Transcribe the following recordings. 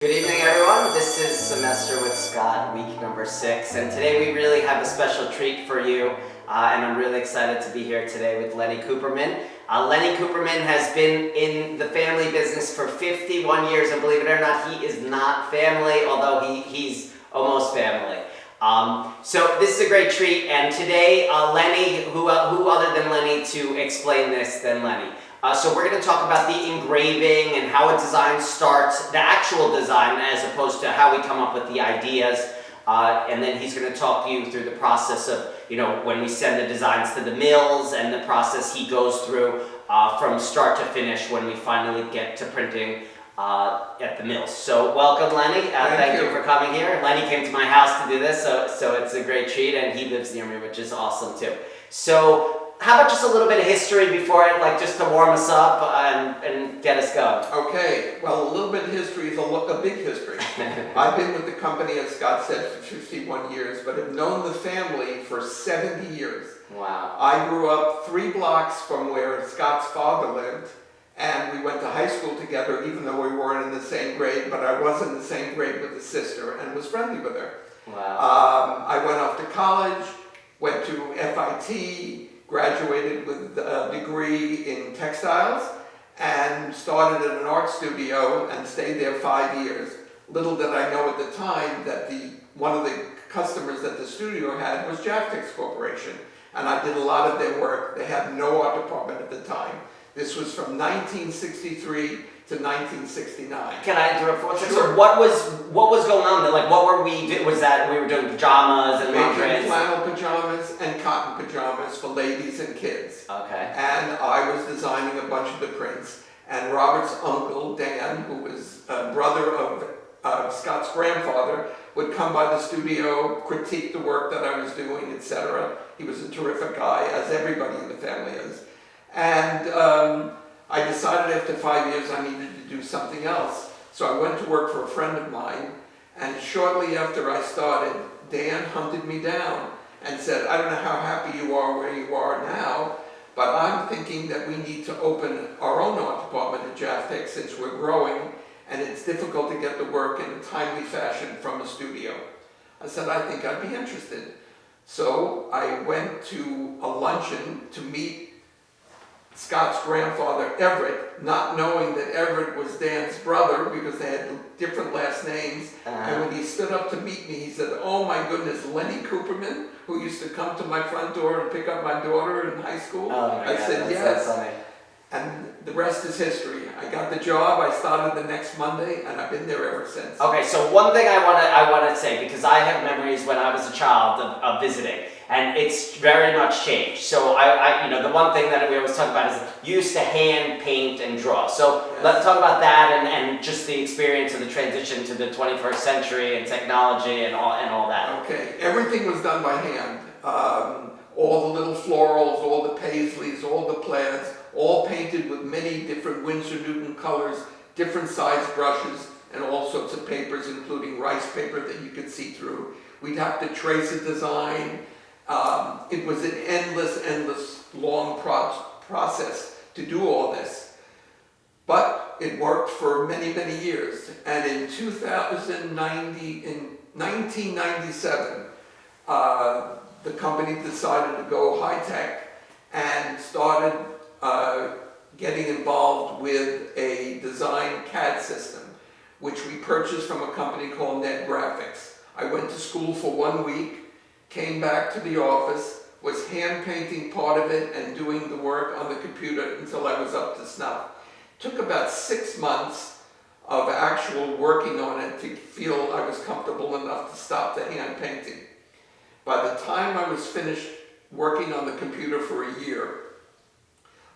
Good evening, everyone. This is Semester with Scott, week number 6, and today we really have a special treat for you, and I'm really excited to be here today with Lenny Cooperman. Lenny Cooperman has been in the family business for 51 years, and believe it or not, he is not family, although he's almost family. So this is a great treat, and today Lenny, who other than Lenny to explain this than Lenny? So we're going to talk about the engraving and how a design starts, the actual design, as opposed to how we come up with the ideas. And then he's going to talk you through the process of, when we send the designs to the mills and the process he goes through from start to finish when we finally get to printing at the mills. So welcome, Lenny. Thank you for coming here. Lenny came to my house to do this, so it's a great treat, and he lives near me, which is awesome too. So how about just a little bit of history before it, just to warm us up and get us going? Okay, well, a little bit of history is a big history. I've been with the company, as Scott said, for 51 years, but have known the family for 70 years. Wow. I grew up 3 blocks from where Scott's father lived, and we went to high school together, even though we weren't in the same grade, but I was in the same grade with his sister and was friendly with her. Wow. I went off to college, went to FIT, graduated with a degree in textiles, and started at an art studio and stayed there 5 years. Little did I know at the time that one of the customers that the studio had was Jaftex Corporation, and I did a lot of their work. They had no art department at the time. This was from 1963 to 1969. Can I interrupt for one second? Sure. So what was going on there? What were we doing? Was that we were doing pajamas and lingerie? Flannel pajamas and cotton pajamas for ladies and kids. Okay. And I was designing a bunch of the prints. And Robert's uncle, Dan, who was a brother of Scott's grandfather, would come by the studio, critique the work that I was doing, etc. He was a terrific guy, as everybody in the family is. And I decided after 5 years I needed to do something else. So I went to work for a friend of mine, and shortly after I started, Dan hunted me down and said, I don't know how happy you are where you are now, but I'm thinking that we need to open our own art department at Jaftex since we're growing, and it's difficult to get the work in a timely fashion from a studio. I said, I think I'd be interested. So I went to a luncheon to meet Scott's grandfather, Everett, not knowing that Everett was Dan's brother because they had different last names. And when he stood up to meet me, he said, oh my goodness, Lenny Cooperman, who used to come to my front door and pick up my daughter in high school? Oh my I God, said, that's yes. so funny. And the rest is history. I got the job, I started the next Monday, and I've been there ever since. Okay, so one thing I want to say, because I have memories when I was a child of visiting, and it's very much changed. So the one thing that we always talk about is you used to hand paint and draw. So Yes. let's talk about that and just the experience of the transition to the 21st century and technology and all that. Okay, everything was done by hand. All the little florals, all the paisleys, all the plaids, all painted with many different Winsor Newton colors, different size brushes, and all sorts of papers, including rice paper that you could see through. We'd have to trace a design. It was an endless, long process to do all this. But it worked for many, many years. And in 1997, the company decided to go high-tech and started getting involved with a design CAD system, which we purchased from a company called Net Graphics. I went to school for 1 week, came back to the office, was hand painting part of it and doing the work on the computer until I was up to snuff. Took about 6 months of actual working on it to feel I was comfortable enough to stop the hand painting. By the time I was finished working on the computer for a year,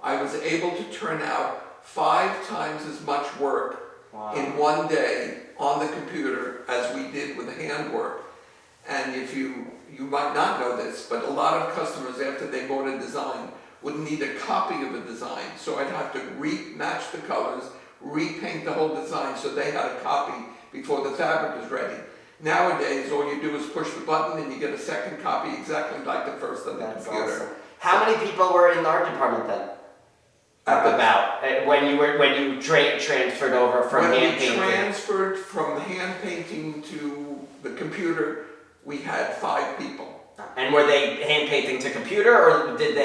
I was able to turn out 5 times as much work in one day on the computer as we did with handwork. And if you might not know this, but a lot of customers, after they bought a design, would need a copy of a design. So I'd have to match the colors, repaint the whole design so they had a copy before the fabric was ready. Nowadays, all you do is push the button and you get a second copy exactly like the first on the computer. Awesome. How many people were in the art department then? when you transferred over from hand painting? When we transferred from hand painting to the computer, we had 5 people. And were they hand painting to computer, or did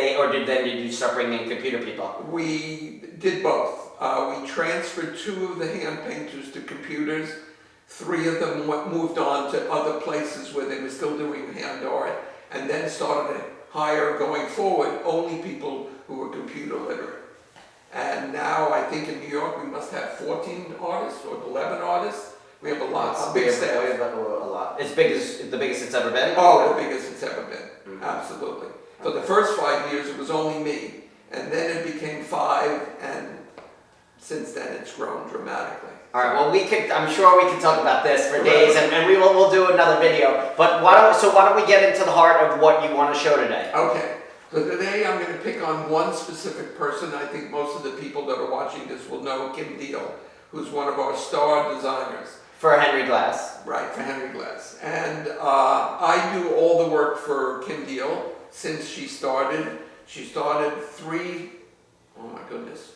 you start bringing in computer people? We did both. We transferred 2 of the hand painters to computers. 3 of them moved on to other places where they were still doing hand art, and then started to hire, going forward, only people who were computer literate. And now I think in New York we must have 14 artists or 11 artists. We have a lot, a big staff. We have a lot. As big as the biggest it's ever been? Oh, the biggest it's ever been, absolutely. For the first 5 years it was only me, and then it became 5, and since then it's grown dramatically. All right. Well, I'm sure we can talk about this for days, and we'll do another video. But why don't we get into the heart of what you want to show today? Okay. So today I'm going to pick on one specific person. I think most of the people that are watching this will know Kim Deal, who's one of our star designers. For Henry Glass. Right, for Henry Glass. And I do all the work for Kim Deal since she started. She started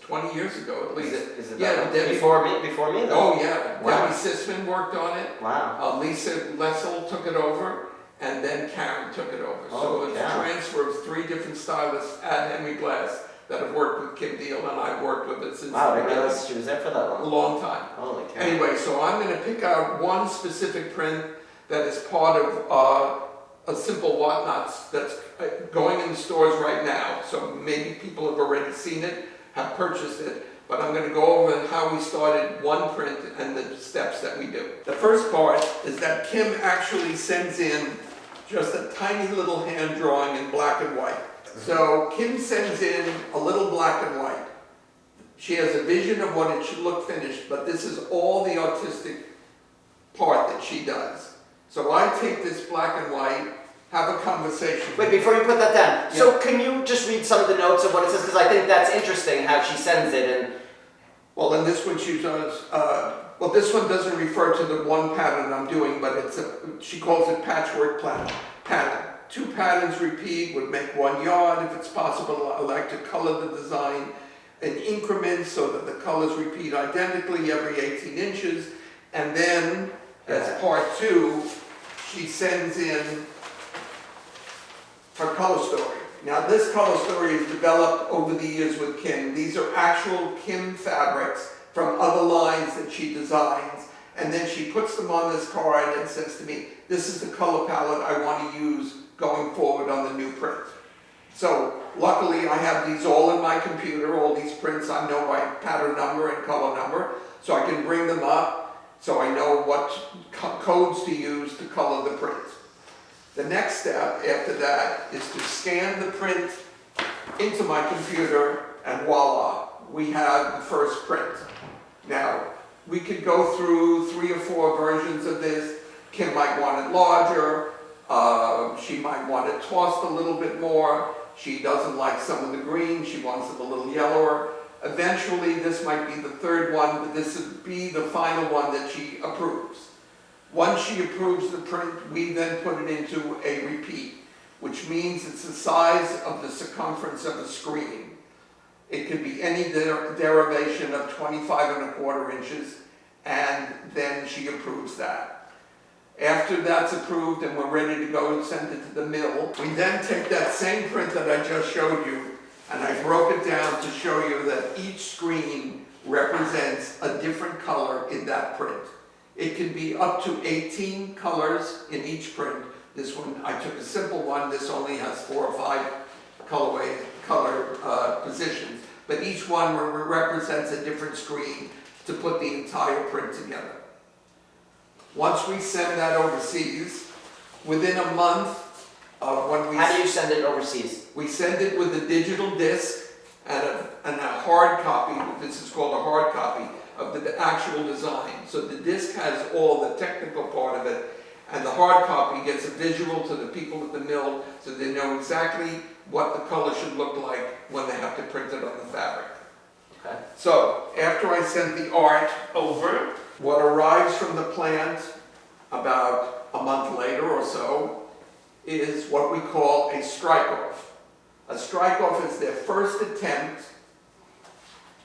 20 years ago at least. Is it yeah, Debbie, before me though? Oh yeah, wow. Debbie Sisman worked on it. Wow. Lisa Lessel took it over, and then Karen took it over. So it's a transfer of 3 different stylists at Henry Glass that have worked with Kim Deal, and I've worked with it since. Wow, I didn't realize she was there for that long. A long time. Holy cow. Anyway, so I'm going to pick out one specific print that is part of a simple whatnots that's going in the stores right now. So maybe people have already seen it, have purchased it, but I'm going to go over how we started one print and the steps that we do. The first part is that Kim actually sends in just a tiny little hand drawing in black and white. So Kim sends in a little black and white. She has a vision of what it should look finished, but this is all the artistic part that she does. So I take this black and white, have a conversation. Wait, before you put that down, so can you just read some of the notes of what it says? Because I think that's interesting how she sends it. And well, in this one she does, well, this one doesn't refer to the one pattern I'm doing, but she calls it patchwork pattern. 2 patterns repeat would make 1 yard. If it's possible, I like to color the design in increments so that the colors repeat identically every 18 inches. And then, as part 2, she sends in her color story. Now, this color story is developed over the years with Kim. These are actual Kim fabrics from other lines that she designs. And then she puts them on this card and says to me, this is the color palette I want to use going forward on the new print. So luckily I have these all in my computer, all these prints I know by pattern number and color number, so I can bring them up so I know what codes to use to color the print. The next step after that is to scan the print into my computer, and voila, we have the first print. Now, we could go through 3 or 4 versions of this. Kim might want it larger. She might want it tossed a little bit more. She doesn't like some of the green. She wants it a little yellower. Eventually, this might be the 3rd one, but this would be the final one that she approves. Once she approves the print, we then put it into a repeat, which means it's the size of the circumference of a screen. It could be any derivation of 25¼ inches, and then she approves that. After that's approved and we're ready to go and send it to the mill, we then take that same print that I just showed you, and I broke it down to show you that each screen represents a different color in that print. It can be up to 18 colors in each print. This one, I took a simple one. This only has 4 or 5 color positions, but each one represents a different screen to put the entire print together. Once we send that overseas, within a month of when we... How do you send it overseas? We send it with a digital disc and a hard copy. This is called a hard copy of the actual design. So the disc has all the technical part of it, and the hard copy gets a visual to the people at the mill so they know exactly what the color should look like when they have to print it on the fabric. Okay. So after I send the art over, what arrives from the plant about a month later or so is what we call a strike-off. A strike-off is their first attempt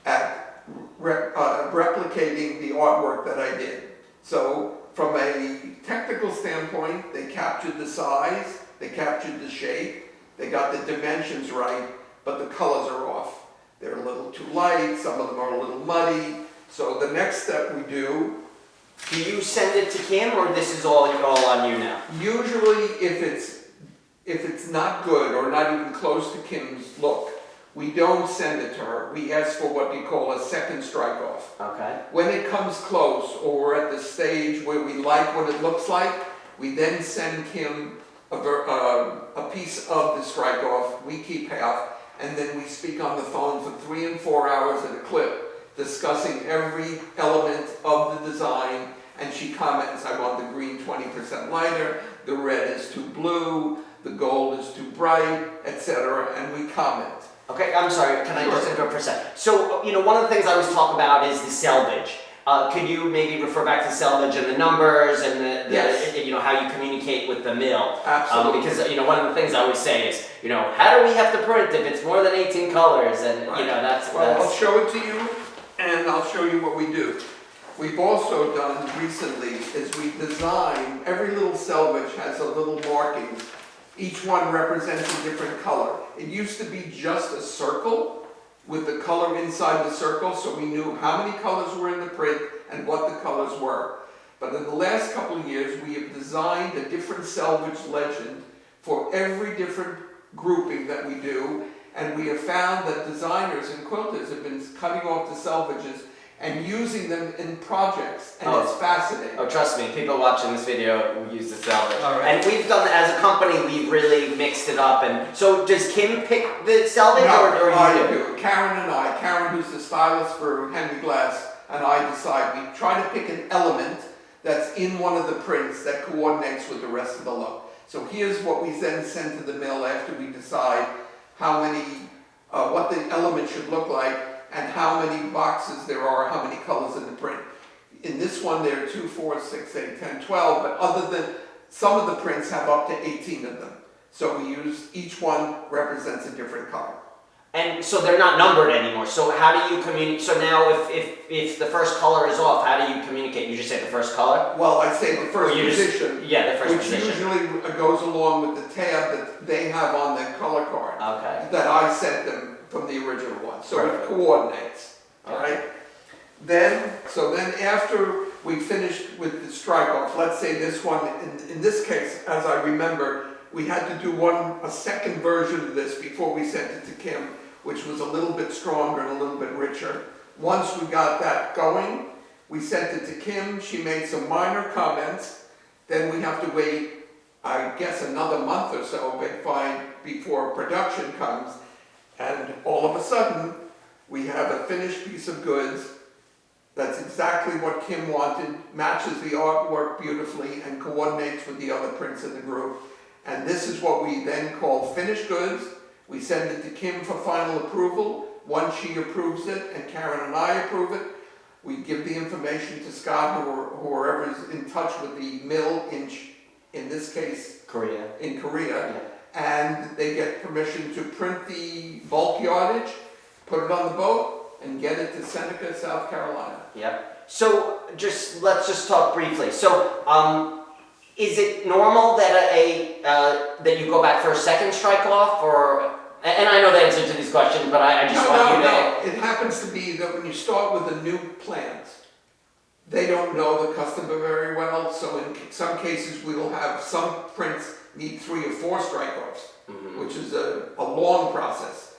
at replicating the artwork that I did. So from a technical standpoint, they captured the size, they captured the shape, they got the dimensions right, but the colors are off. They're a little too light, some of them are a little muddy. So the next step we do. Do you send it to Kim, or this is all on you now? Usually if it's not good or not even close to Kim's look, we don't send it to her. We ask for what we call a second strike off. Okay. When it comes close, or we're at the stage where we like what it looks like, we then send Kim a piece of the strike off. We keep half, and then we speak on the phone for 3 and 4 hours at a clip, discussing every element of the design, and she comments, I want the green 20% lighter, the red is too blue, the gold is too bright, etc., and we comment. Okay, I'm sorry, can I just interrupt for a second? So, one of the things I always talk about is the selvage. Could you maybe refer back to selvage and the numbers and Yes. how you communicate with the mill? Absolutely. Because, one of the things I always say is, how do we have to print if it's more than 18 colors? And, Right. that's... I'll show it to you, and I'll show you what we do. We've also done recently is we design, every little selvage has a little marking. Each one represents a different color. It used to be just a circle with the color inside the circle, so we knew how many colors were in the print and what the colors were. But in the last couple of years, we have designed a different selvage legend for every different grouping that we do, and we have found that designers and quilters have been cutting off the selvages and using them in projects, and it's fascinating. Oh, trust me, people watching this video will use the selvage. All right. And we've done, as a company, we've really mixed it up. And so does Kim pick the selvage, or I you do. Karen, who's the stylist for Henry Glass, and I decide. We try to pick an element that's in one of the prints that coordinates with the rest of the look. So here's what we then send to the mill after we decide how many, what the element should look like, and how many boxes there are, how many colors in the print. In this one there are 2, 4, 6, 8, 10, 12, but other than, some of the prints have up to 18 of them. So we use, each one represents a different color. And so they're not numbered anymore. So how do you communicate? So now if the first color is off, how do you communicate? You just say the first color? Well, I say the first position, the first which position. usually goes along with the tab that they have on the color card Okay. that I sent them from the original one. So Perfect. it coordinates, all right? Then after we finished with the strike off, let's say this one, in this case, as I remember, we had to do a second version of this before we sent it to Kim, which was a little bit stronger and a little bit richer. Once we got that going, we sent it to Kim. She made some minor comments. Then we have to wait, I guess, another month or so before production comes. And all of a sudden, we have a finished piece of goods that's exactly what Kim wanted, matches the artwork beautifully, and coordinates with the other prints in the group. And this is what we then call finished goods. We send it to Kim for final approval. Once she approves it, and Karen and I approve it, we give the information to Scott or whoever is in touch with the mill in this case, Korea. in Korea. Yeah. And they get permission to print the bulk yardage, put it on the boat, and get it to Seneca, South Carolina. Yep. So let's just talk briefly. So is it normal that that you go back for a second strike off, or? And I know the answer to these questions, but I just want you to. No. It happens to be that when you start with a new plant, they don't know the customer very well. So in some cases, we will have some prints need 3 or 4 strike-offs, which is a long process.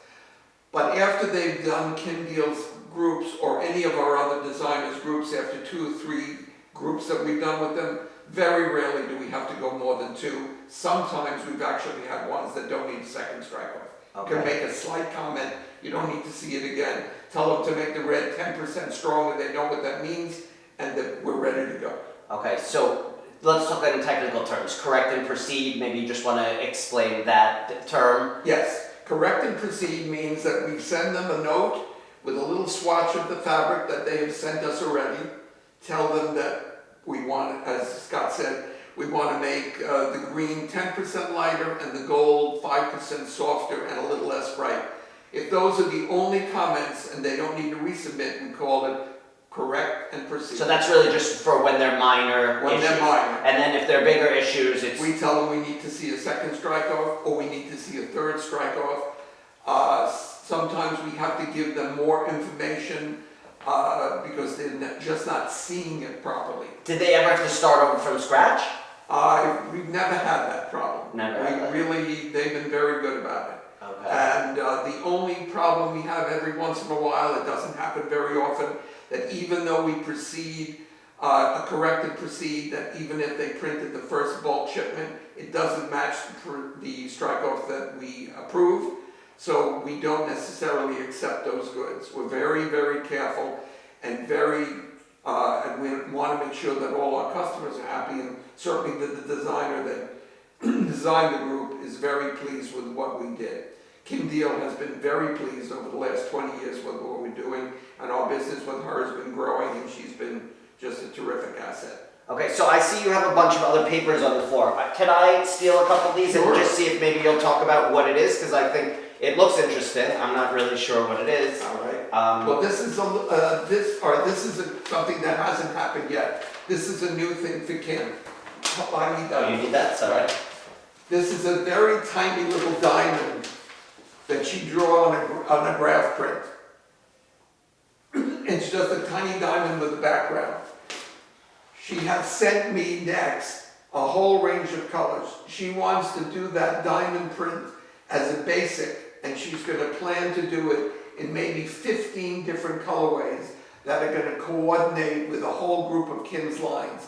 But after they've done Kim Deal's groups or any of our other designers' groups, after 2 or 3 groups that we've done with them, very rarely do we have to go more than 2. Sometimes we've actually had ones that don't need a second strike-off. Okay. Can make a slight comment, you don't need to see it again. Tell them to make the red 10% stronger, they know what that means, and that we're ready to go. Okay, so let's talk in technical terms. Correct and proceed, maybe you just want to explain that term. Yes, correct and proceed means that we send them a note with a little swatch of the fabric that they have sent us already. Tell them that we want, as Scott said, we want to make the green 10% lighter and the gold 5% softer and a little less bright. If those are the only comments and they don't need to resubmit, we call it correct and proceed. So that's really just for when they're minor When issues. they're minor. And then if they're bigger issues, it's... We tell them we need to see a second strike off, or we need to see a third strike off. Sometimes we have to give them more information because they're just not seeing it properly. Did they ever have to start over from scratch? We've never had that problem. Never had that. They've been very good about it. Okay. And the only problem we have every once in a while, it doesn't happen very often, that even though we proceed, a corrected proceed, that even if they printed the first bulk shipment, it doesn't match the strike-off that we approve. So we don't necessarily accept those goods. We're very, very careful and and we want to make sure that all our customers are happy, and certainly the designer that designed the group is very pleased with what we did. Kim Deal has been very pleased over the last 20 years with what we're doing, and our business with her has been growing, and she's been just a terrific asset. Okay, so I see you have a bunch of other papers on the floor. Can I steal a couple of these Sure. and just see if maybe you'll talk about what it is? Because I think it looks interesting. I'm not really sure what it is. All right. Well, this is something that hasn't happened yet. This is a new thing for Kim. I need that. Oh, you need that? Sorry. This is a very tiny little diamond that she drew on a graph print. It's just a tiny diamond with a background. She has sent me next a whole range of colors. She wants to do that diamond print as a basic, and she's going to plan to do it in maybe 15 different colorways that are going to coordinate with a whole group of Kim's lines.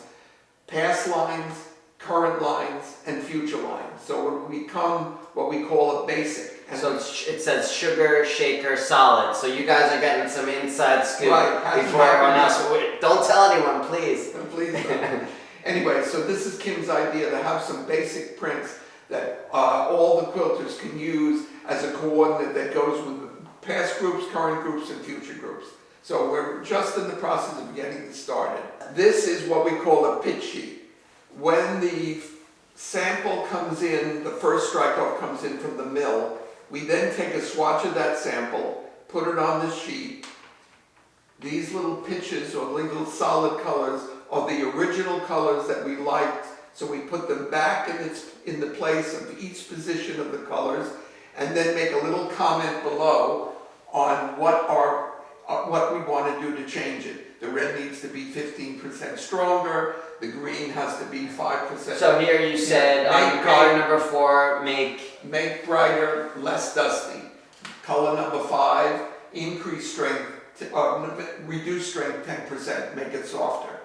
Past lines, current lines, and future lines. So it will become what we call a basic. And So it says sugar shaker solid. So you guys are getting some inside scoop Right, before everyone else. Don't tell anyone, please. Please don't. Anyway, so this is Kim's idea, to have some basic prints that all the quilters can use as a coordinate that goes with past groups, current groups, and future groups. So we're just in the process of getting this started. This is what we call a pitch sheet. When the sample comes in, the first strike-off comes in from the mill, we then take a swatch of that sample, put it on the sheet. These little pitches or little solid colors are the original colors that we liked, so we put them back in the place of each position of the colors, and then make a little comment below on what we want to do to change it. The red needs to be 15% stronger, the green has to be 5%. So here you said on color number 4, Make brighter, less dusty. Color number 5, increase strength, reduce strength 10%, make it softer.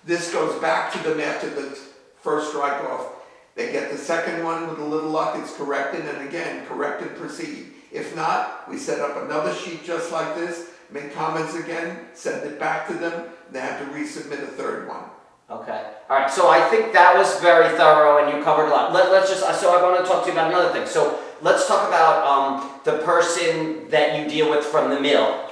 This goes back to them after the first strike off. They get the second one with a little luck, it's corrected, and again, correct and proceed. If not, we set up another sheet just like this, make comments again, send it back to them, they have to resubmit a third one. Okay. All right. So I think that was very thorough, and you covered a lot. So I want to talk to you about another thing. So let's talk about the person that you deal with from the mill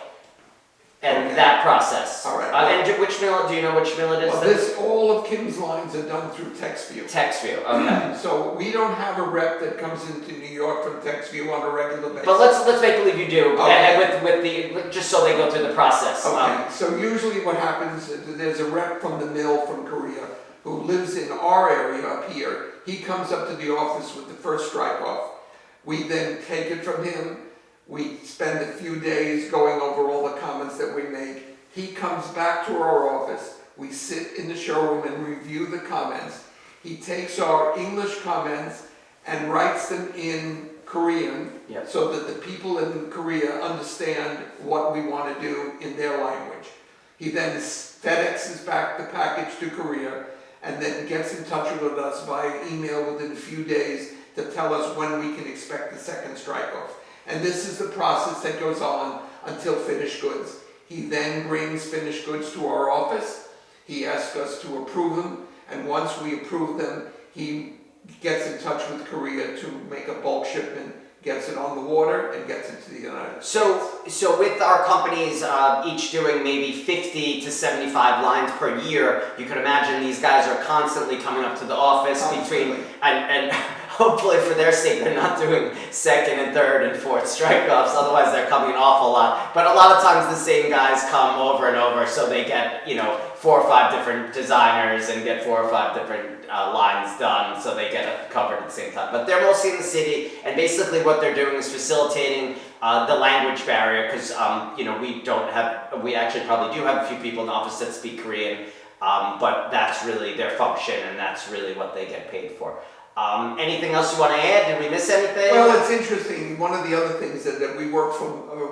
and that process. All right. And which mill? Do you know which mill it is? Well, all of Kim's lines are done through TextView. TextView. Okay. So we don't have a rep that comes into New York from TextView on a regular basis. But let's make believe you do. Okay. And with just so they go through the process. Okay. So usually what happens is there's a rep from the mill from Korea who lives in our area up here. He comes up to the office with the first strike off. We then take it from him. We spend a few days going over all the comments that we make. He comes back to our office. We sit in the showroom and review the comments. He takes our English comments and writes them in Korean, Yep. so that the people in Korea understand what we want to do in their language. He then FedExes back the package to Korea and then gets in touch with us via email within a few days to tell us when we can expect the second strike-off. And this is the process that goes on until finished goods. He then brings finished goods to our office. He asks us to approve them, and once we approve them, he gets in touch with Korea to make a bulk shipment, gets it on the water, and gets it to the United States. So with our companies each doing maybe 50 to 75 lines per year, you can imagine these guys are constantly coming up to the office and hopefully for their sake they're not doing second and third and fourth strike-ups, otherwise they're coming an awful lot. But a lot of times the same guys come over and over, so they get, 4 or 5 different designers and get 4 or 5 different lines done, so they get it covered at the same time. But they're mostly in the city, and basically what they're doing is facilitating the language barrier, because we actually probably do have a few people in the office that speak Korean, but that's really their function, and that's really what they get paid for. Anything else you want to add? Did we miss anything? Well, it's interesting. One of the other things that we work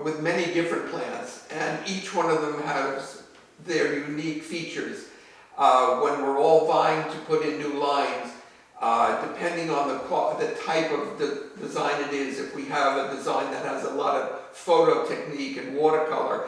with many different plants, and each one of them has their unique features. When we're all vying to put in new lines, depending on the type of design it is, if we have a design that has a lot of photo technique and watercolor,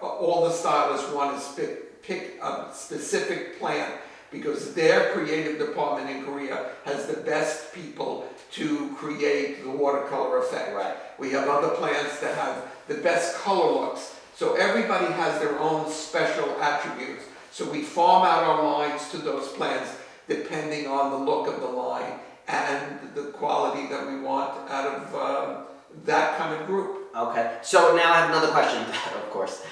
all the stylists want to pick a specific plant, because their creative department in Korea has the best people to create the watercolor effect. Right. We have other plants that have the best color looks. So everybody has their own special attributes. So we farm out our lines to those plants depending on the look of the line and the quality that we want out of that kind of group. Okay, so now I have another question, of course.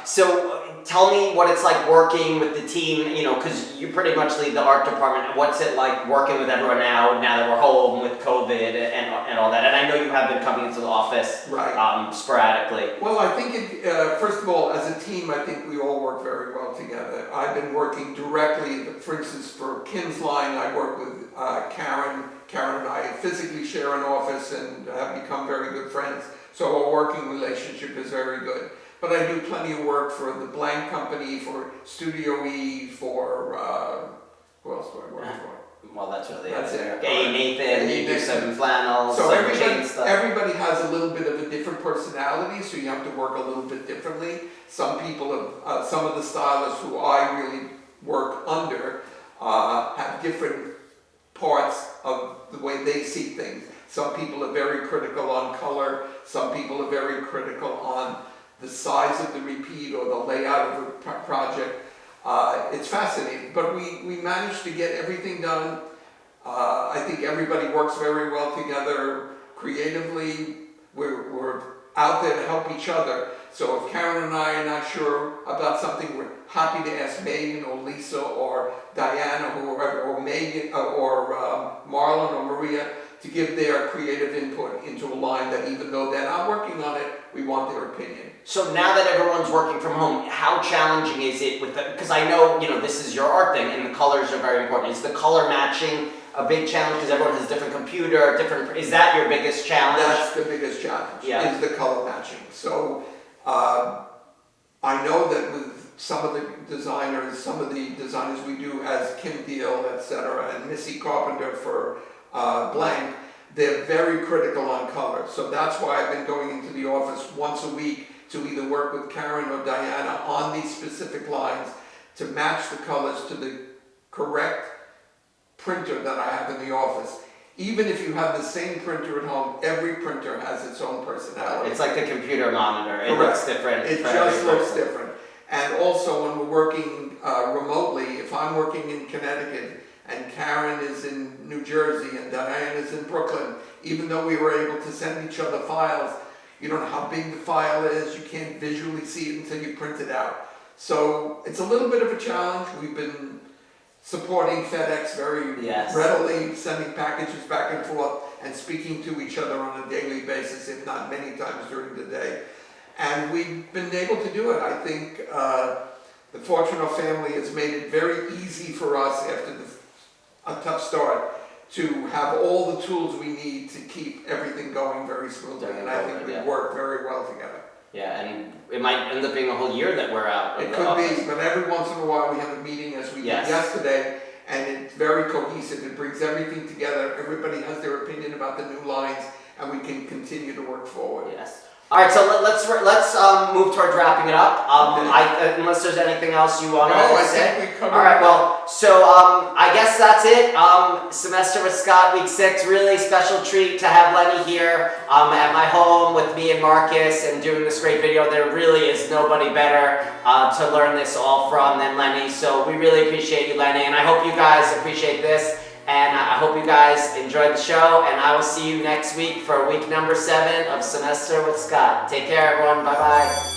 So tell me what it's like working with the team, because you pretty much lead the art department. What's it like working with everyone now that we're home with COVID and all that? And I know you have been coming into the office sporadically. Well, I think, first of all, as a team, I think we all work very well together. I've been working directly, for instance, for Kim's line, I work with Karen. Karen and I physically share an office and have become very good friends. So our working relationship is very good. But I do plenty of work for the Blank Company, for Studio E, for, who else do I work for? Well, that's really That's it. Hey, Nathan, you do some flannels, so some chain stuff. everybody has a little bit of a different personality, so you have to work a little bit differently. Some people, some of the stylists who I really work under have different parts of the way they see things. Some people are very critical on color. Some people are very critical on the size of the repeat or the layout of the project. It's fascinating, but we managed to get everything done. I think everybody works very well together creatively. We're out there to help each other. So if Karen and I are not sure about something, we're happy to ask Megan or Lisa or Diana or Megan or Marlon or Maria to give their creative input into a line that, even though they're not working on it, we want their opinion. So now that everyone's working from home, how challenging is it with because I know, this is your art thing and the colors are very important. Is the color matching a big challenge because everyone has a different computer, is that your biggest challenge? That's the biggest challenge, is the color matching. So I know that with some of the designers we do as Kim Deal, etc., and Missy Carpenter for Blank, they're very critical on color. So that's why I've been going into the office once a week to either work with Karen or Diana on these specific lines to match the colors to the correct printer that I have in the office. Even if you have the same printer at home, every printer has its own personality. It's like the computer monitor. It looks different. It just looks different. And also when we're working remotely, if I'm working in Connecticut and Karen is in New Jersey and Diane is in Brooklyn, even though we were able to send each other files, you don't know how big the file is, you can't visually see it until you print it out. So it's a little bit of a challenge. We've been supporting FedEx very readily, sending packages back and forth and speaking to each other on a daily basis, if not many times during the day. And we've been able to do it. I think the Fortuno family has made it very easy for us after a tough start to have all the tools we need to keep everything going very smoothly. And I think we work very well together. Yeah, and it might end up being a whole year that we're out. It could be, but every once in a while we have a meeting, as we did yesterday, and it's very cohesive. It brings everything together. Everybody has their opinion about the new lines, and we can continue to work forward. Yes. All right, so let's move towards wrapping it up. Unless there's anything else you want to say. I think we covered. All right, well, so I guess that's it. Semester with Scott, week 6. Really special treat to have Lenny here at my home with me and Marcus and doing this great video. There really is nobody better to learn this all from than Lenny. So we really appreciate you, Lenny, and I hope you guys appreciate this. And I hope you guys enjoyed the show, and I will see you next week for week number 7 of Semester with Scott. Take care, everyone. Bye-bye.